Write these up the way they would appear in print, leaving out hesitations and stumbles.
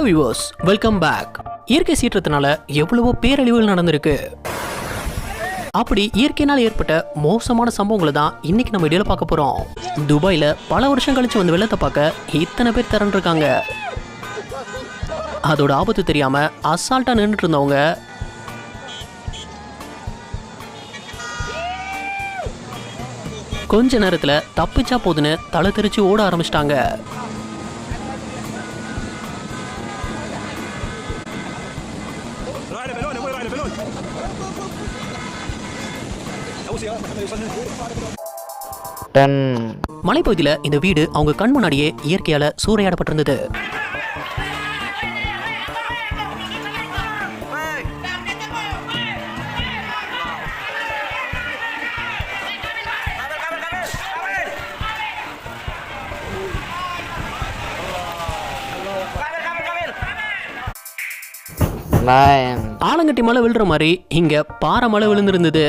Hello viewers, welcome back. இயற்கை சீற்றத்தினால எவ்வளவோ பேரழிவுகள் நடந்திருக்கு. அப்படி இயற்கையினால் ஏற்பட்ட மோசமான சம்பவங்களை தான் இன்னைக்கு நம்ம வீடியோல பார்க்க போறோம். துபாயில பல வருஷம் கழிச்சு வந்து வெள்ளத்தை பார்க்க இத்தனை பேர் திரண்டிருக்காங்க. அதோட ஆபத்து தெரியாம அசால்ட்டா நின்றுட்டு இருந்தவங்க கொஞ்ச நேரத்துல தப்பிச்சா போதுன்னு தலை தெரிச்சு ஓட ஆரம்பிச்சிட்டாங்க. மலைப்பகுதியில இந்த வீடு அவங்க கண் முன்னாடியே இயற்கையால சூறையாடப்பட்டிருந்தது. ஆலங்கட்டி மழை விழுற மாதிரி இங்க பாறை மழை விழுந்திருந்தது.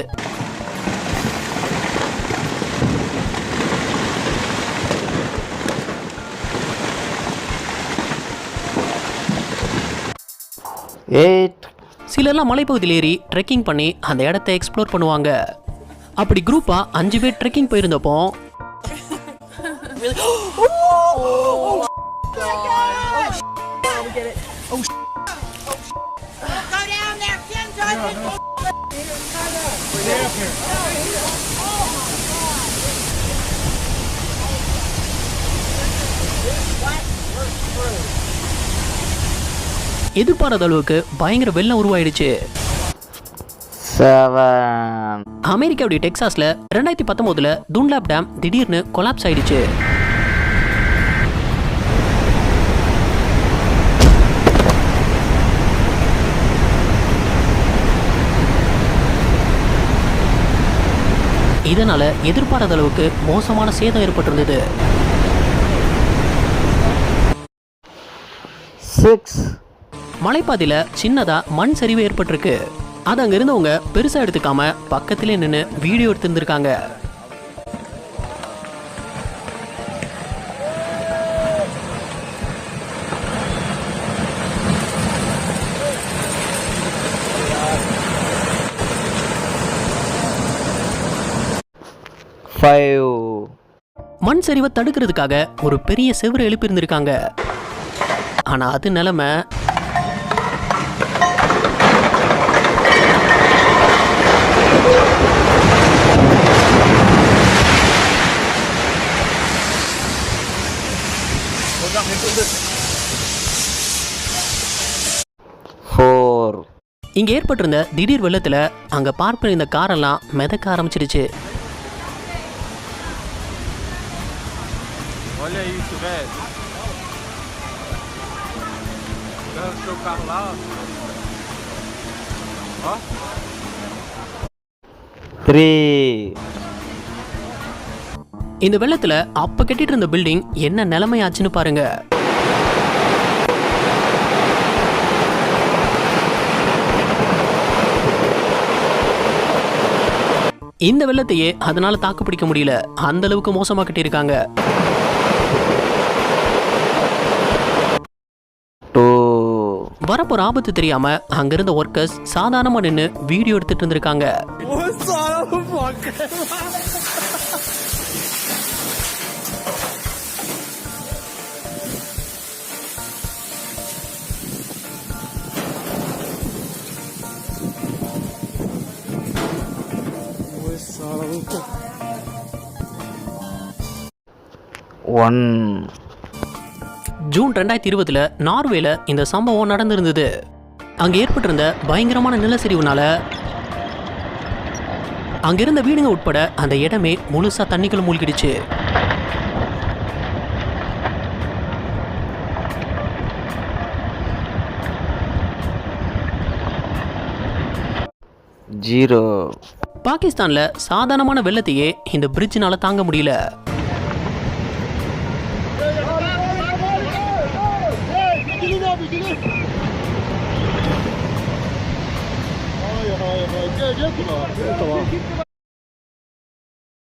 சிலர்லாம் மலைப்பகுதியில் ஏறி ட்ரெக்கிங் பண்ணி அந்த இடத்தை எக்ஸ்ப்ளோர் பண்ணுவாங்க. அப்படி குரூப்பா 5 பேர் ட்ரெக்கிங் போயிருந்தப்போ எதிர்பாராத அளவுக்கு பயங்கர வெள்ளம் உருவாயிடுச்சு. அமெரிக்காவுடைய டெக்சாஸ்ல 2019 துன்லாப் டேம் திடீர்னு கொலாப்ஸ் ஆயிடுச்சு. இதனால எதிர்பாராத அளவுக்கு மோசமான சேதம் ஏற்பட்டிருந்தது. மலைப்பாதையில சின்னதா மண் சரிவு ஏற்பட்டிருக்கு. அது அங்க இருந்தவங்க பெருசா எடுத்துக்காம பக்கத்திலே நின்று வீடியோ எடுத்திருந்திருக்காங்க. மண் சரிவை தடுக்கிறதுக்காக ஒரு பெரிய செவரு எழுப்பி இருந்திருக்காங்க. ஆனா அது நிலைமை இங்க ஏற்பட்டிருந்த திடீர் வெள்ளத்துல அங்க பார்ப்ப இந்த காரெல்லாம் மிதக்க ஆரம்பிச்சிருச்சு. இந்த வெள்ளத்துல அப்ப கட்டிட்டு இருந்த பில்டிங் என்ன நிலைமையாச்சுன்னு பாருங்க. இந்த வெள்ளத்தையே அதனால தாக்கு பிடிக்க முடியல, அந்த அளவுக்கு மோசமா கட்டியிருக்காங்க. வரப்போற ஆபத்து தெரியாம அங்கிருந்த ஒர்க்கர்ஸ் சாதாரணமா நின்று வீடியோ எடுத்துட்டு இருந்திருக்காங்க. ஜூன் 2020 நார்வேல இந்த சம்பவம் நடந்திருந்தது. அங்க ஏற்பட்டிருந்த பயங்கரமான நிலச்சரிவுனால அங்கிருந்த வீடுங்க உட்பட அந்த இடமே முழுசா தண்ணிக்குள்ள மூழ்கிடுச்சு. பாகிஸ்தான்ல சாதாரணமான வெள்ளத்தையே இந்த பிரிட்ஜ்னால தாங்க முடியல.